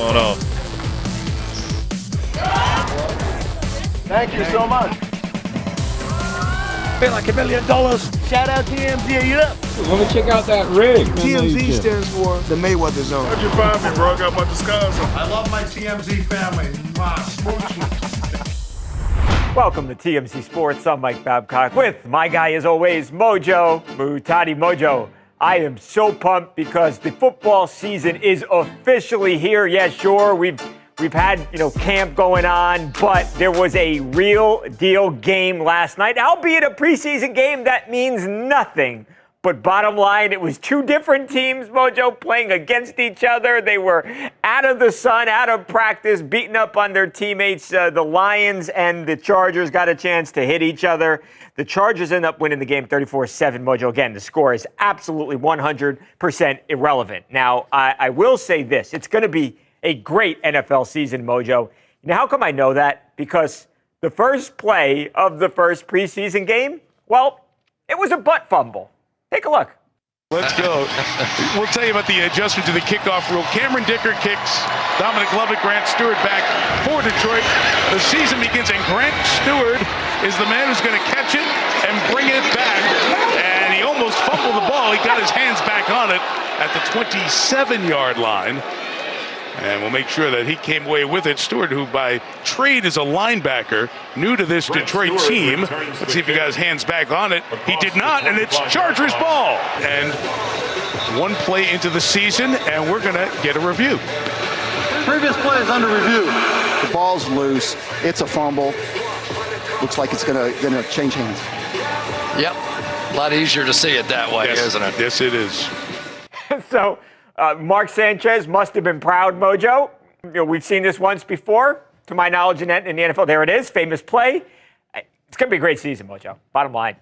going on. Thank you so much. Feel like $1 million. Shout out TMZ, you up? Let me check out that rig. TMZ stands for the Mayweather Zone. How'd you find me, bro? I got my disguise on. I love my TMZ family. Welcome to TMZ Sports. I'm Mike Babcock with my guy, as always, Mojo Mutati. Mojo, I am so pumped because the football season is officially here. Yeah, sure, we've had, camp going on, but there was a real deal game last night, albeit a preseason game that means nothing. But bottom line, it was two different teams, Mojo, playing against each other. They were out of the sun, out of practice, beating up on their teammates. The Lions and the Chargers got a chance to hit each other. The Chargers end up winning the game 34-7, Mojo. Again, the score is absolutely 100% irrelevant. Now, I will say this. It's going to be a great NFL season, Mojo. Now, how come I know that? Because the first play of the first preseason game, well, it was a butt fumble. Take a look. Let's go. We'll tell you about the adjustment to the kickoff rule. Cameron Dicker kicks. Dominic Lovett, Grant Stewart back for Detroit. The season begins, and Grant Stewart is the man who's going to catch it and bring it back. And he almost fumbled the ball. He got his hands back on it at the 27-yard line. And we'll make sure that he came away with it. Stewart, who by trade is a linebacker, new to this Detroit team. Let's see if he got his hands back on it. He did not, and it's Chargers ball. And one play into the season, and we're going to get a review. Previous play is under review. The ball's loose. It's a fumble. Looks like it's gonna change hands. Yep. A lot easier to see it that way, isn't it? Yes, it is. So, Mark Sanchez must have been proud, Mojo. We've seen this once before, to my knowledge, in the NFL. There it is, famous play. It's going to be a great season, Mojo. Bottom line.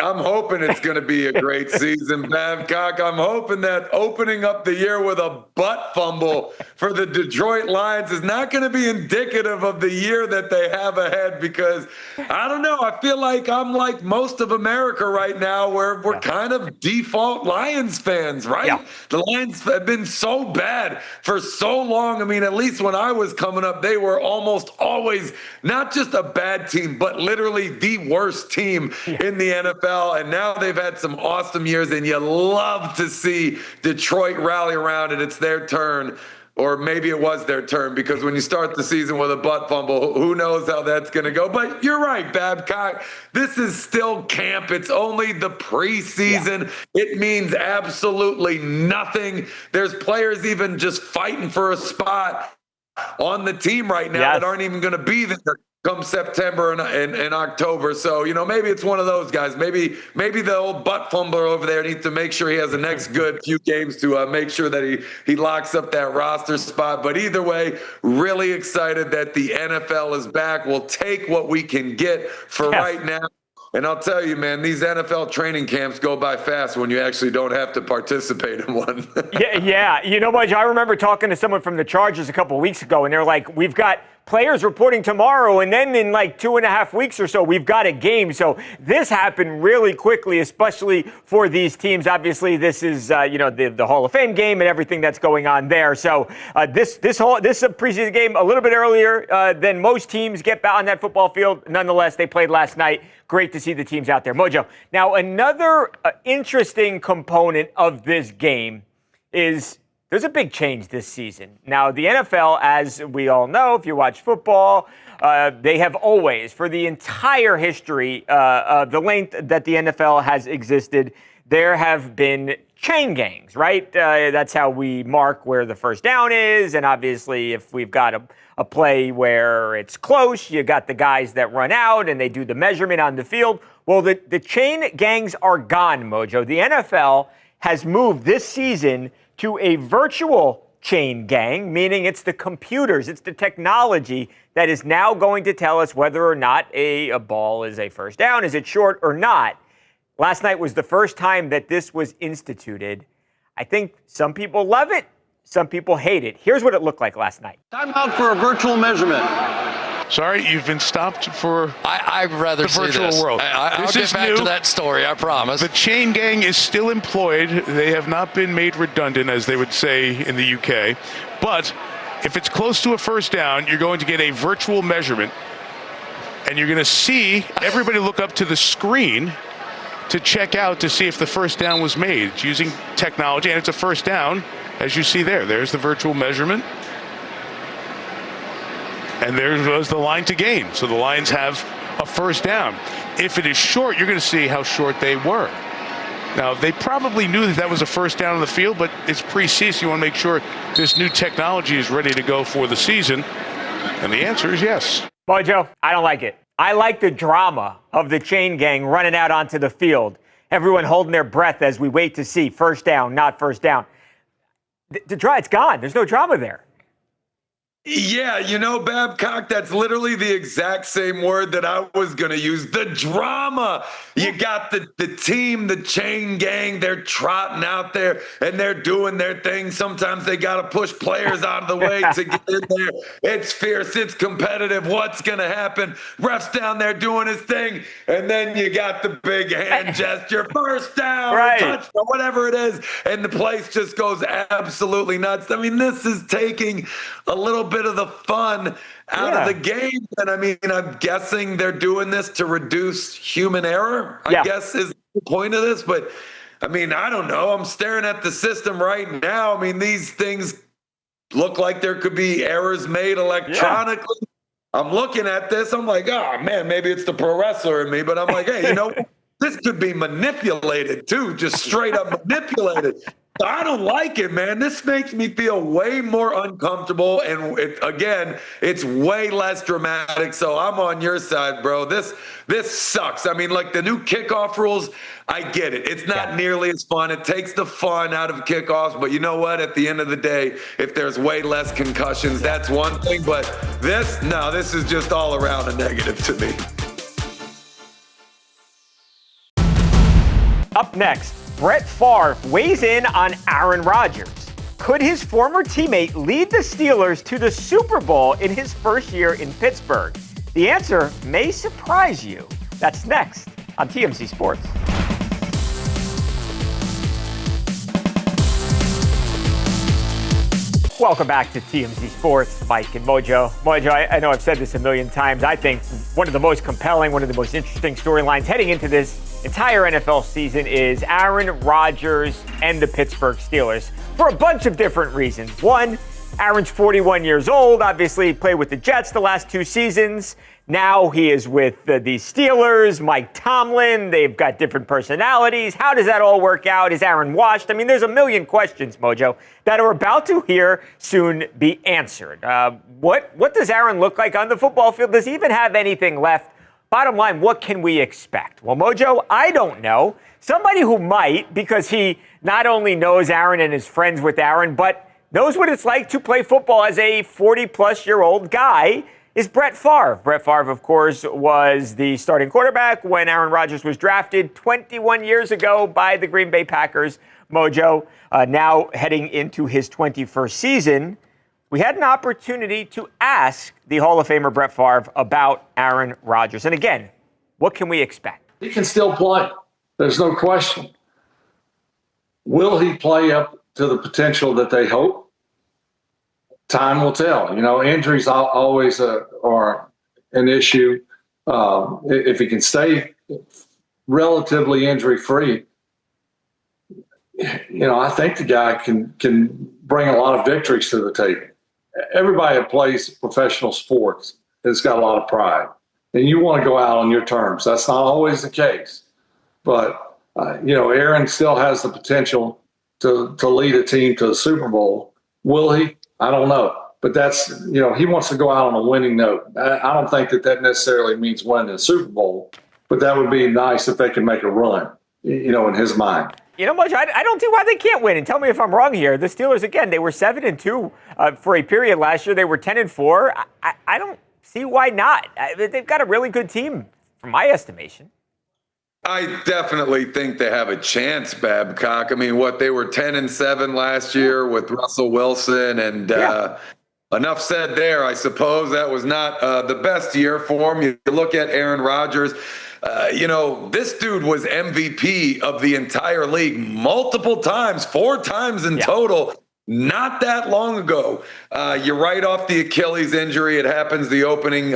I'm hoping it's going to be a great season, Babcock. I'm hoping that opening up the year with a butt fumble for the Detroit Lions is not going to be indicative of the year that they have ahead, because I don't know. I feel like I'm like most of America right now, where we're kind of default Lions fans, right? Yeah. The Lions have been so bad for so long. I mean, at least when I was coming up, they were almost always not just a bad team, but literally the worst team in the NFL, and now they've had some awesome years, and you love to see Detroit rally around, and it's their turn, or maybe it was their turn, because when you start the season with a butt fumble, who knows how that's going to go. But you're right, Babcock. This is still camp. It's only the preseason. Yeah. It means absolutely nothing. There's players even just fighting for a spot on the team right now that aren't even going to be there come September and October. So, maybe it's one of those guys. Maybe the old butt fumbler over there needs to make sure he has the next good few games to make sure that he locks up that roster spot. But either way, really excited that the NFL is back. We'll take what we can get for right now. And I'll tell you, man, these NFL training camps go by fast when you actually don't have to participate in one. Yeah. Mike, I remember talking to someone from the Chargers a couple of weeks ago, and they're like, we've got players reporting tomorrow, and then in like 2.5 weeks or so, we've got a game. So this happened really quickly, especially for these teams. Obviously, this is, the Hall of Fame game and everything that's going on there. So this is a preseason game a little bit earlier than most teams get on that football field. Nonetheless, they played last night. Great to see the teams out there. Mojo, now another interesting component of this game is there's a big change this season. Now, the NFL, as we all know, if you watch football, they have always, for the entire history of the length that the NFL has existed, there have been chain gangs, right? That's how we mark where the first down is. And obviously, if we've got a play where it's close, you got the guys that run out and they do the measurement on the field. Well, the chain gangs are gone, Mojo. The NFL has moved this season to a virtual chain gang, meaning it's the computers, it's the technology that is now going to tell us whether or not a ball is a first down, is it short or not. Last night was the first time that this was instituted. I think some people love it, some people hate it. Here's what it looked like last night. Time out for a virtual measurement. Sorry, you've been stopped for I'd rather the see virtual this. world. I'll get back to that story, I promise. The chain gang is still employed. They have not been made redundant, as they would say in the UK. But If it's close to a first down, you're going to get a virtual measurement, and you're going to see everybody look up to the screen to check out to see if the first down was made. It's using technology, and it's a first down, as you see there. There's the virtual measurement. And there goes the line to gain. So the Lions have a first down. If it is short, you're going to see how short they were. Now, they probably knew that that was a first down on the field, but it's preseason. You want to make sure this new technology is ready to go for the season. And the answer is yes. Mojo, I don't like it. I like the drama of the chain gang running out onto the field. Everyone holding their breath as we wait to see first down, not first down. It's gone. There's no drama there. Yeah, Babcock, that's literally the exact same word that I was going to use. The drama. You got the team, the chain gang, they're trotting out there and they're doing their thing. Sometimes they got to push players out of the way to get in there. It's fierce. It's competitive. What's going to happen? Ref's down there doing his thing. And then you got the big hand gesture, first down, right, touchdown, whatever it is. And the place just goes absolutely nuts. I mean, this is taking a little bit of the fun out of the game. And I mean, I'm guessing they're doing this to reduce human error, I guess is the point of this. But I mean, I don't know. I'm staring at the system right now. I mean, these things look like there could be errors made electronically. Yeah. I'm looking at this. I'm like, oh man, maybe it's the pro wrestler in me, but I'm like, hey, this could be manipulated too, just straight up manipulated. I don't like it, man. This makes me feel way more uncomfortable. And it's way less dramatic. So I'm on your side, bro. This sucks. I mean, like the new kickoff rules, I get it. It's not nearly as fun. It takes the fun out of kickoffs. But you know what? At the end of the day, if there's way less concussions, that's one thing. But this is just all around a negative to me. Up next, Brett Favre weighs in on Aaron Rodgers. Could his former teammate lead the Steelers to the Super Bowl in his first year in Pittsburgh? The answer may surprise you. That's next on TMZ Sports. Welcome back to TMZ Sports, Mike and Mojo. Mojo, I know I've said this a million times. I think one of the most compelling, one of the most interesting storylines heading into this entire NFL season is Aaron Rodgers and the Pittsburgh Steelers for a bunch of different reasons. One, Aaron's 41 years old, obviously played with the Jets the last 2 seasons. Now he is with the Steelers, Mike Tomlin. They've got different personalities. How does that all work out? Is Aaron washed? I mean, there's a million questions, Mojo, that are about to here soon be answered. What does Aaron look like on the football field? Does he even have anything left? Bottom line, what can we expect? Well, Mojo, I don't know. Somebody who might, because he not only knows Aaron and is friends with Aaron, but knows what it's like to play football as a 40-plus-year-old guy, is Brett Favre. Brett Favre, of course, was the starting quarterback when Aaron Rodgers was drafted 21 years ago by the Green Bay Packers. Mojo, now heading into his 21st season, we had an opportunity to ask the Hall of Famer Brett Favre about Aaron Rodgers. And again, what can we expect? He can still play. There's no question. Will he play up to the potential that they hope? Time will tell. Injuries always are an issue. If he can stay relatively injury-free, I think the guy can bring a lot of victories to the table. Everybody that plays professional sports has got a lot of pride, and you want to go out on your terms. That's not always the case, but Aaron still has the potential to lead a team to the Super Bowl. Will he? I don't know, but that's he wants to go out on a winning note. I don't think that necessarily means winning the Super Bowl, but that would be nice if they can make a run. In his mind. Much I don't see why they can't win. And tell me if I'm wrong here. The Steelers, again, they were 7-2 for a period last year. They were 10-4. I don't see why not. They've got a really good team, from my estimation. I definitely think they have a chance, Babcock. I mean, they were 10-7 last year with Russell Wilson, and enough said there. I suppose that was not the best year for him. You look at Aaron Rodgers. This dude was MVP of the entire league multiple times, 4 times in total. not that long ago. You write off the Achilles injury. It happens the opening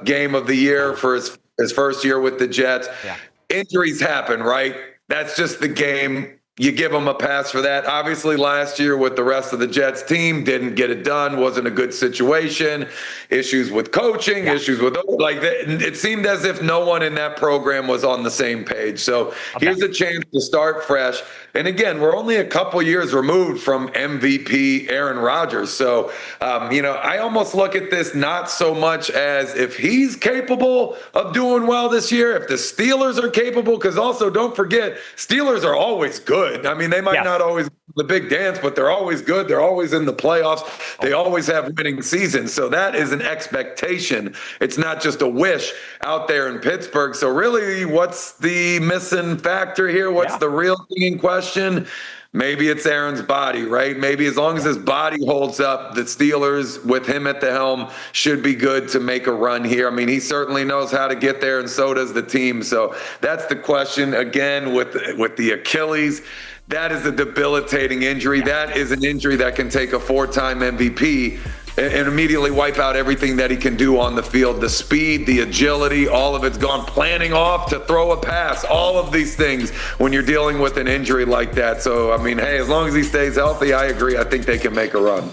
game of the year for his first year with the Jets. Yeah. Injuries happen, right? That's just the game. You give him a pass for that. Obviously, last year with the rest of the Jets team, didn't get it done, wasn't a good situation, issues with coaching, issues with, like, it seemed as if no one in that program was on the same page. So here's a chance to start fresh. And again, we're only a couple years removed from MVP Aaron Rodgers. So, I almost look at this not so much as if he's capable of doing well this year, if the Steelers are capable, because also don't forget, Steelers are always good. I mean, they might not always the big dance, but they're always good. They're always in the playoffs. They always have winning seasons. So that is an expectation. It's not just a wish out there in Pittsburgh. So really, what's the missing factor here? What's the real thing in question? Maybe it's Aaron's body, right? Maybe as long as his body holds up, the Steelers, with him at the helm, should be good to make a run here. I mean, he certainly knows how to get there, and so does the team. So that's the question. Again, with the Achilles, that is a debilitating injury. That is an injury that can take a 4-time MVP and immediately wipe out everything that he can do on the field. The speed, the agility, all of it's gone. Planning off to throw a pass, all of these things when you're dealing with an injury like that. So, I mean, hey, as long as he stays healthy, I agree. I think they can make a run.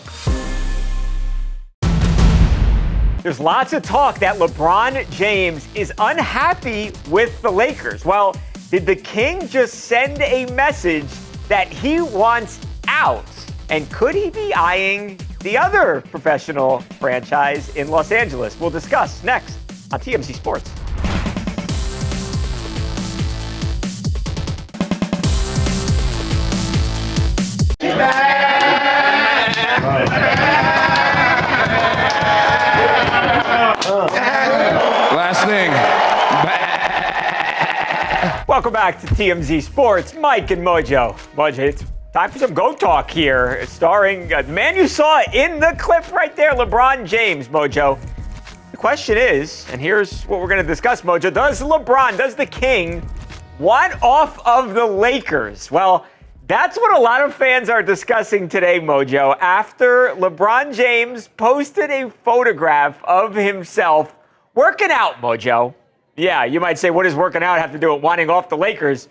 There's lots of talk that LeBron James is unhappy with the Lakers. Well, did the King just send a message that he wants out? And could he be eyeing the other professional franchise in Los Angeles? We'll discuss next on TMZ Sports. Last thing. Welcome back to TMZ Sports. Mike and Mojo. Mojo, it's time for some GOAT talk here, starring the man you saw in the clip right there, LeBron James, Mojo. The question is, and here's what we're going to discuss, Mojo, does the King want off of the Lakers? Well, that's what a lot of fans are discussing today, Mojo, after LeBron James posted a photograph of himself working out, Mojo. Yeah, you might say, what does working out have to do with wanting off the Lakers?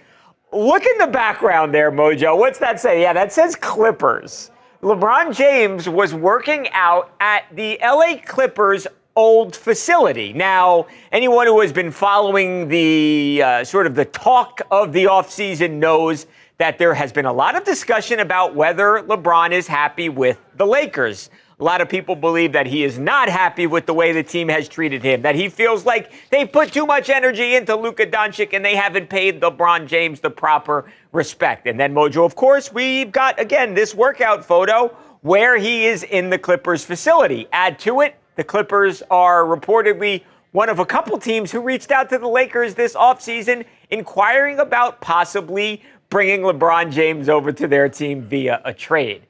Look in the background there, Mojo. What's that say? Yeah, that says Clippers. LeBron James was working out at the LA Clippers' old facility. Now, anyone who has been following the sort of the talk of the offseason knows that there has been a lot of discussion about whether LeBron is happy with the Lakers. A lot of people believe that he is not happy with the way the team has treated him, that he feels like they put too much energy into Luka Doncic and they haven't paid LeBron James the proper respect. And then, Mojo, of course, we've got, again, this workout photo where he is in the Clippers facility. Add to it, the Clippers are reportedly one of a couple teams who reached out to the Lakers this offseason inquiring about possibly bringing LeBron James over to their team via a trade.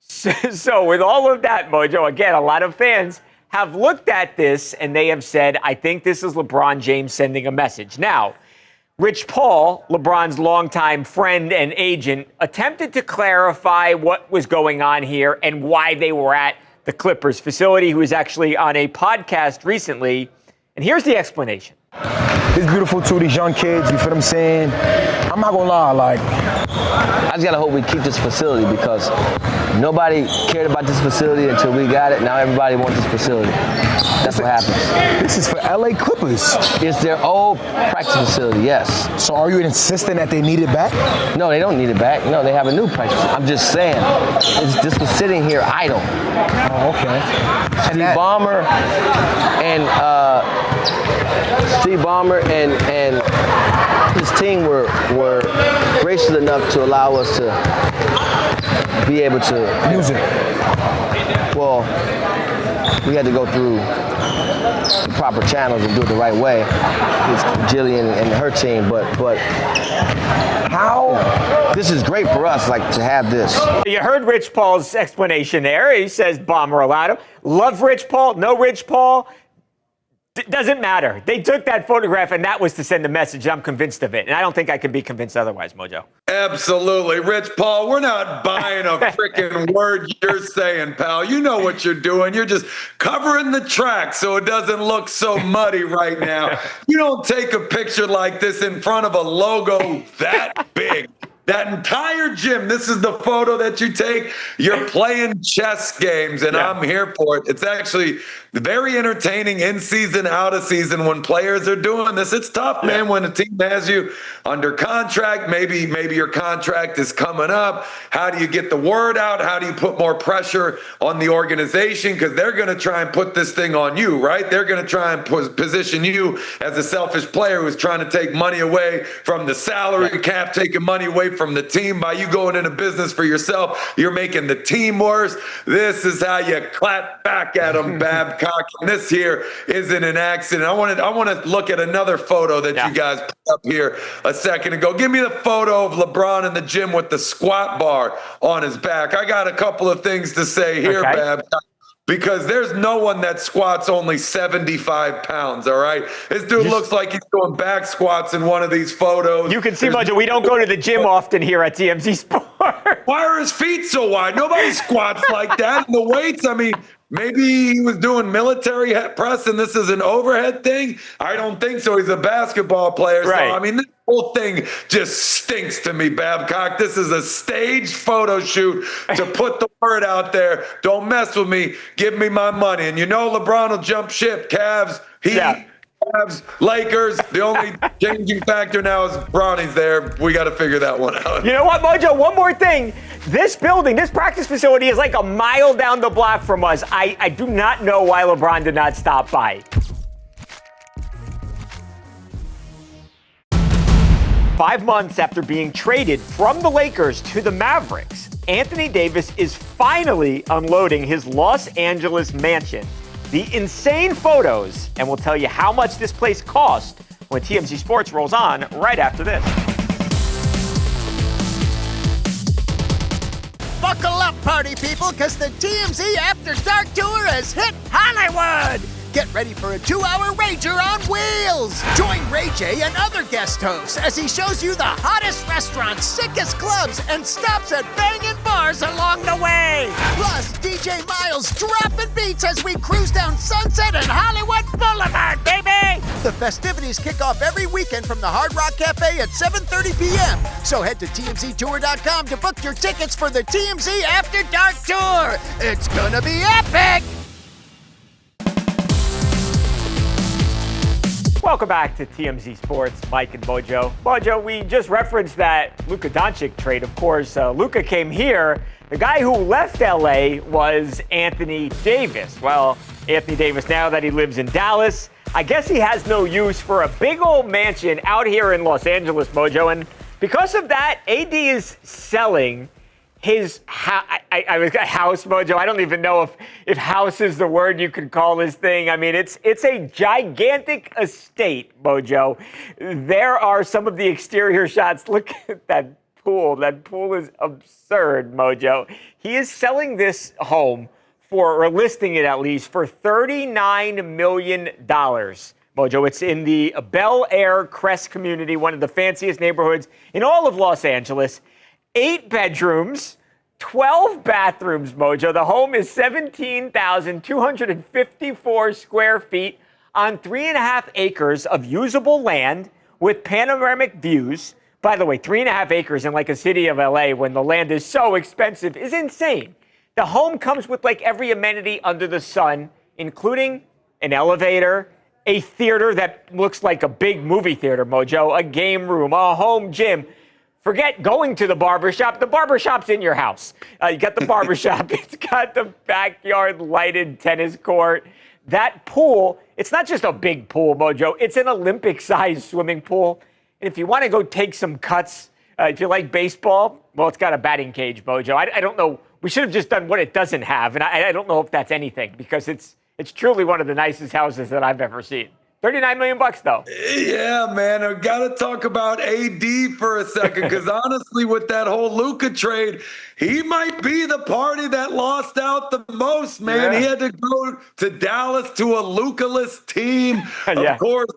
So with all of that, Mojo, again, a lot of fans have looked at this and they have said, I think this is LeBron James sending a message. Now, Rich Paul, LeBron's longtime friend and agent, attempted to clarify what was going on here and why they were at the Clippers facility, who was actually on a podcast recently. And here's the explanation. It's beautiful too, these young kids, you feel what I'm saying? I'm not gonna lie, like, I just gotta hope we keep this facility because nobody cared about this facility until we got it. Now everybody wants this facility. That's what happens. This is for LA Clippers. It's their old practice facility, yes. So are you insisting that they need it back? No, they don't need it back. No, they have a new practice. I'm just saying, this was sitting here idle. Oh, okay. Steve Ballmer and his team were gracious enough to allow us to be able to use it. Well, we had to go through the proper channels and do it the right way. It's Jillian and her team, but how? This is great for us, like, to have this. You heard Rich Paul's explanation there. He says Ballmer allowed him. Love Rich Paul, no Rich Paul. It doesn't matter. They took that photograph, and that was to send a message. I'm convinced of it. And I don't think I can be convinced otherwise, Mojo. Absolutely. Rich Paul, we're not buying a freaking word you're saying, pal. You know what you're doing. You're just covering the track so it doesn't look so muddy right now. You don't take a picture like this in front of a logo that big. That entire gym, this is the photo that you take. You're playing chess games, and I'm here for it. It's actually very entertaining in season, out of season when players are doing this. It's tough, man, when a team has you under contract. Maybe your contract is coming up. How do you get the word out? How do you put more pressure on the organization? Because they're going to try and put this thing on you, right? They're going to try and position you as a selfish player who's trying to take money away from the salary cap, taking money away from the team. By you going into business for yourself, you're making the team worse. This is how you clap back at them, Babcock. And this here isn't an accident. I want to look at another photo that you guys put up here a second ago. Give me the photo of LeBron in the gym with the squat bar on his back. I got a couple of things to say here, Babcock. Because there's no one that squats only 75 pounds, all right? This dude looks like he's doing back squats in one of these photos. You can see, Mojo, we don't go to the gym often here at TMZ Sports. Why are his feet so wide? Nobody squats like that. And the weights, I mean, maybe he was doing military press and this is an overhead thing. I don't think so. He's a basketball player. Right. So, I mean, this whole thing just stinks to me, Babcock. This is a staged photo shoot to put the word out there. Don't mess with me. Give me my money. And you know LeBron will jump ship. Cavs, Heat. Yeah. Cavs, Lakers, the only changing factor now is Bronny's there. We got to figure that one out. You know what, Mojo? One more thing. This building, this practice facility is like a mile down the block from us. I do not know why LeBron did not stop by. 5 months after being traded from the Lakers to the Mavericks, Anthony Davis is finally unloading his Los Angeles mansion. The insane photos, and we'll tell you how much this place cost when TMZ Sports rolls on right after this. Buckle up, party people, because the TMZ After Dark Tour has hit Hollywood! Get ready for a 2-hour rager on wheels! Join Ray J and other guest hosts as he shows you the hottest restaurants, sickest clubs, and stops at banging bars along the way! Plus, DJ Miles dropping beats as we cruise down Sunset and Hollywood Boulevard, baby! The festivities kick off every weekend from the Hard Rock Cafe at 7:30 p.m. So head to TMZTour.com to book your tickets for the TMZ After Dark Tour! It's gonna be epic! Welcome back to TMZ Sports, Mike and Mojo. Mojo, we just referenced that Luka Doncic trade. Of course, Luka came here. The guy who left LA was Anthony Davis. Well, Anthony Davis, now that he lives in Dallas, I guess he has no use for a big old mansion out here in Los Angeles, Mojo. And because of that, AD is selling his house, Mojo. I don't even know if house is the word you could call this thing. I mean, it's a gigantic estate, Mojo. There are some of the exterior shots. Look at that pool. That pool is absurd, Mojo. He is selling this home or listing it at least, for $39 million. Mojo, it's in the Bel Air Crest community, one of the fanciest neighborhoods in all of Los Angeles. 8 bedrooms, 12 bathrooms, Mojo. The home is 17,254 square feet on 3.5 acres of usable land with panoramic views. By the way, 3.5 acres in like a city of LA when the land is so expensive is insane. The home comes with like every amenity under the sun, including an elevator, a theater that looks like a big movie theater, Mojo, a game room, a home gym. Forget going to the barbershop. The barbershop's in your house. You got the barbershop. It's got the backyard lighted tennis court. That pool, it's not just a big pool, Mojo. It's an Olympic-sized swimming pool. And if you want to go take some cuts, if you like baseball, well, it's got a batting cage, Mojo. I don't know. We should have just done what it doesn't have. And I don't know if that's anything because it's truly one of the nicest houses that I've ever seen. $39 million though. Yeah, man. I got to talk about AD for a second because honestly, with that whole Luka trade, he might be the party that lost out the most, man. Yeah. He had to go to Dallas to a Luka-less team. Yeah. Of course,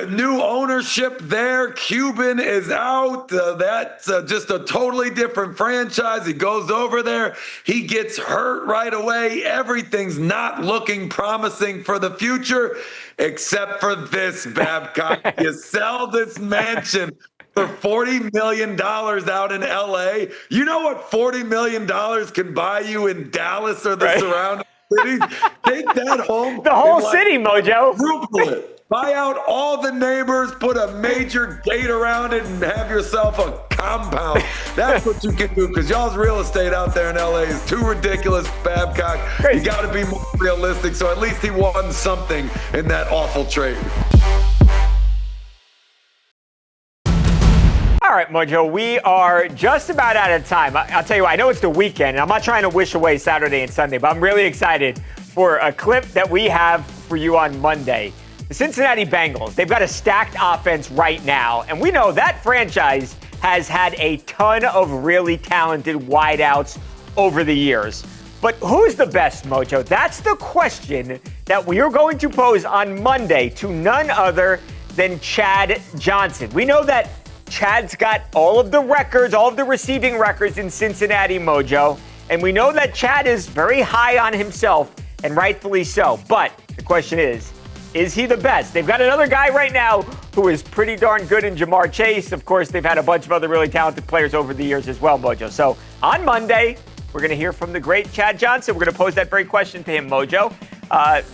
new ownership there. Cuban is out. That's just a totally different franchise. He goes over there. He gets hurt right away. Everything's not looking promising for the future, except for this, Babcock. You sell this mansion for $40 million out in L.A. You know what $40 million can buy you in Dallas or the surrounding cities? Take that home. The whole city, Mojo. Quadruple it. Buy out all the neighbors, put a major gate around it, and have yourself a compound. That's what you can do, because y'all's real estate out there in LA is too ridiculous, Babcock. You got to be more realistic, so at least he won something in that awful trade. All right, Mojo, we are just about out of time. I'll tell you what, I know it's the weekend, and I'm not trying to wish away Saturday and Sunday, but I'm really excited for a clip that we have for you on Monday. The Cincinnati Bengals, they've got a stacked offense right now, and we know that franchise has had a ton of really talented wideouts over the years. But who's the best, Mojo? That's the question that we are going to pose on Monday to none other than Chad Johnson. We know that Chad's got all of the records, all of the receiving records in Cincinnati, Mojo, and we know that Chad is very high on himself, and rightfully so. But the question is he the best? They've got another guy right now who is pretty darn good in Jamar Chase. Of course, they've had a bunch of other really talented players over the years as well, Mojo. So on Monday, we're going to hear from the great Chad Johnson. We're going to pose that very question to him, Mojo.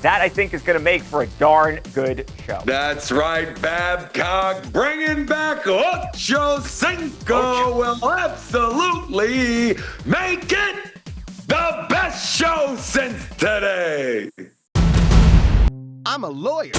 That, I think, is going to make for a darn good show. That's right, Babcock. Bringing back Ocho Cinco will absolutely make it the best show since today. I'm a lawyer.